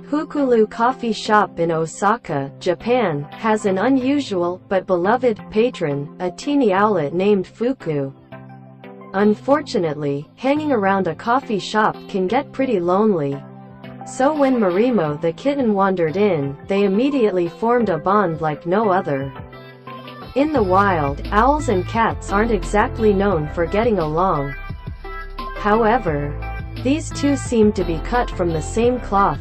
Fukulu Coffee Shop in Osaka, Japan, has an unusual, but beloved, patron, a teeny owlet named Fuku. Unfortunately, hanging around a coffee shop can get pretty lonely. So when Marimo the kitten wandered in, they immediately formed a bond like no other. In the wild, owls and cats aren't exactly known for getting along. However, these two seem to be cut from the same cloth.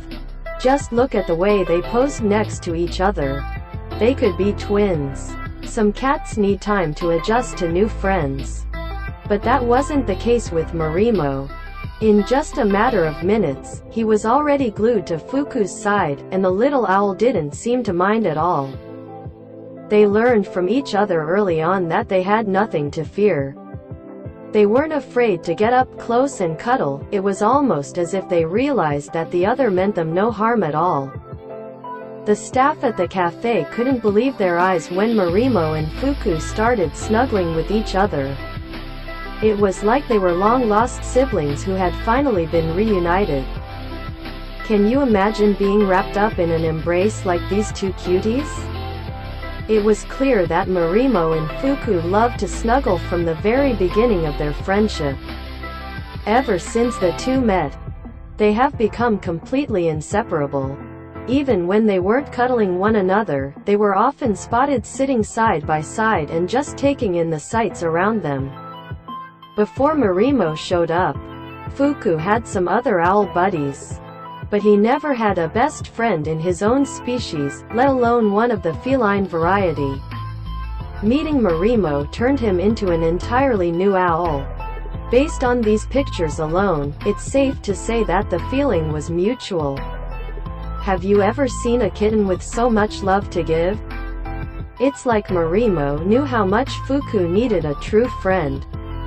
Just look at the way they pose next to each other. They could be twins. Some cats need time to adjust to new friends. But that wasn't the case with Marimo. In just a matter of minutes, he was already glued to Fuku's side, and the little owl didn't seem to mind at all. They learned from each other early on that they had nothing to fear. They weren't afraid to get up close and cuddle. It was almost as if they realized that the other meant them no harm at all. The staff at the cafe couldn't believe their eyes when Marimo and Fuku started snuggling with each other. It was like they were long-lost siblings who had finally been reunited. Can you imagine being wrapped up in an embrace like these two cuties? It was clear that Marimo and Fuku loved to snuggle from the very beginning of their friendship. Ever since the two met, they have become completely inseparable. Even when they weren't cuddling one another, they were often spotted sitting side by side and just taking in the sights around them. Before Marimo showed up, Fuku had some other owl buddies. But he never had a best friend in his own species, let alone one of the feline variety. Meeting Marimo turned him into an entirely new owl. Based on these pictures alone, it's safe to say that the feeling was mutual. Have you ever seen a kitten with so much love to give? It's like Marimo knew how much Fuku needed a true friend.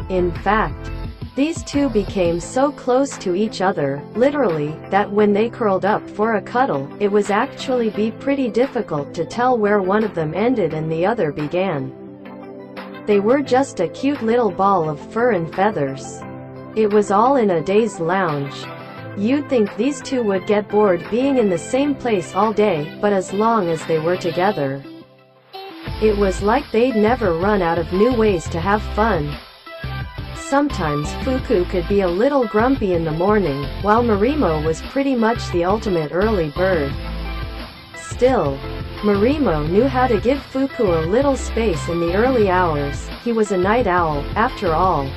In fact, these two became so close to each other, literally, that when they curled up for a cuddle, it was actually pretty difficult to tell where one of them ended and the other began. They were just a cute little ball of fur and feathers. It was all in a day's lounge. You'd think these two would get bored being in the same place all day, but as long as they were together, it was like they'd never run out of new ways to have fun. Sometimes Fuku could be a little grumpy in the morning, while Marimo was pretty much the ultimate early bird. Still, Marimo knew how to give Fuku a little space in the early hours. He was a night owl, after all.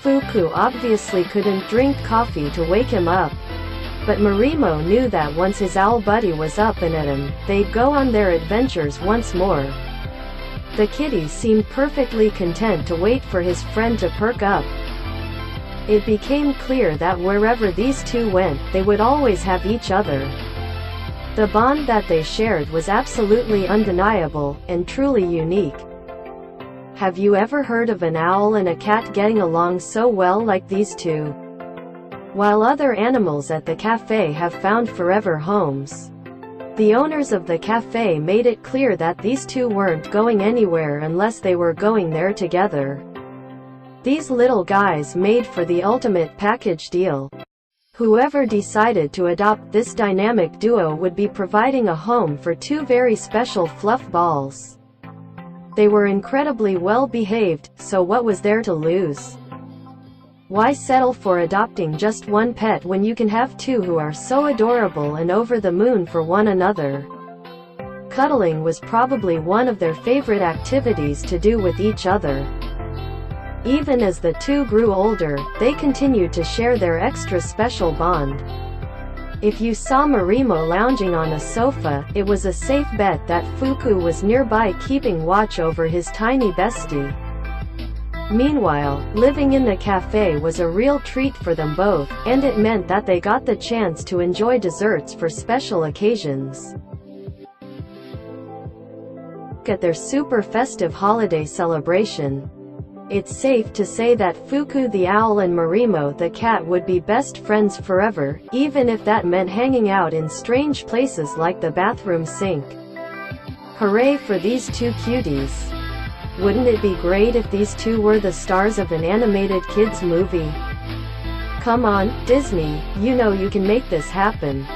Fuku obviously couldn't drink coffee to wake him up. But Marimo knew that once his owl buddy was up and at him, they'd go on their adventures once more. The kitty seemed perfectly content to wait for his friend to perk up. It became clear that wherever these two went, they would always have each other. The bond that they shared was absolutely undeniable, and truly unique. Have you ever heard of an owl and a cat getting along so well like these two? While other animals at the cafe have found forever homes, the owners of the cafe made it clear that these two weren't going anywhere unless they were going there together. These little guys made for the ultimate package deal. Whoever decided to adopt this dynamic duo would be providing a home for two very special fluff balls. They were incredibly well behaved, so what was there to lose? Why settle for adopting just one pet when you can have two who are so adorable and over the moon for one another? Cuddling was probably one of their favorite activities to do with each other. Even as the two grew older, they continued to share their extra special bond. If you saw Marimo lounging on a sofa, it was a safe bet that Fuku was nearby keeping watch over his tiny bestie. Meanwhile, living in the cafe was a real treat for them both, and it meant that they got the chance to enjoy desserts for special occasions. At their super festive holiday celebration, it's safe to say that Fuku the owl and Marimo the cat would be best friends forever, even if that meant hanging out in strange places like the bathroom sink. Hooray for these two cuties! Wouldn't it be great if these two were the stars of an animated kids movie? Come on, Disney, you know you can make this happen.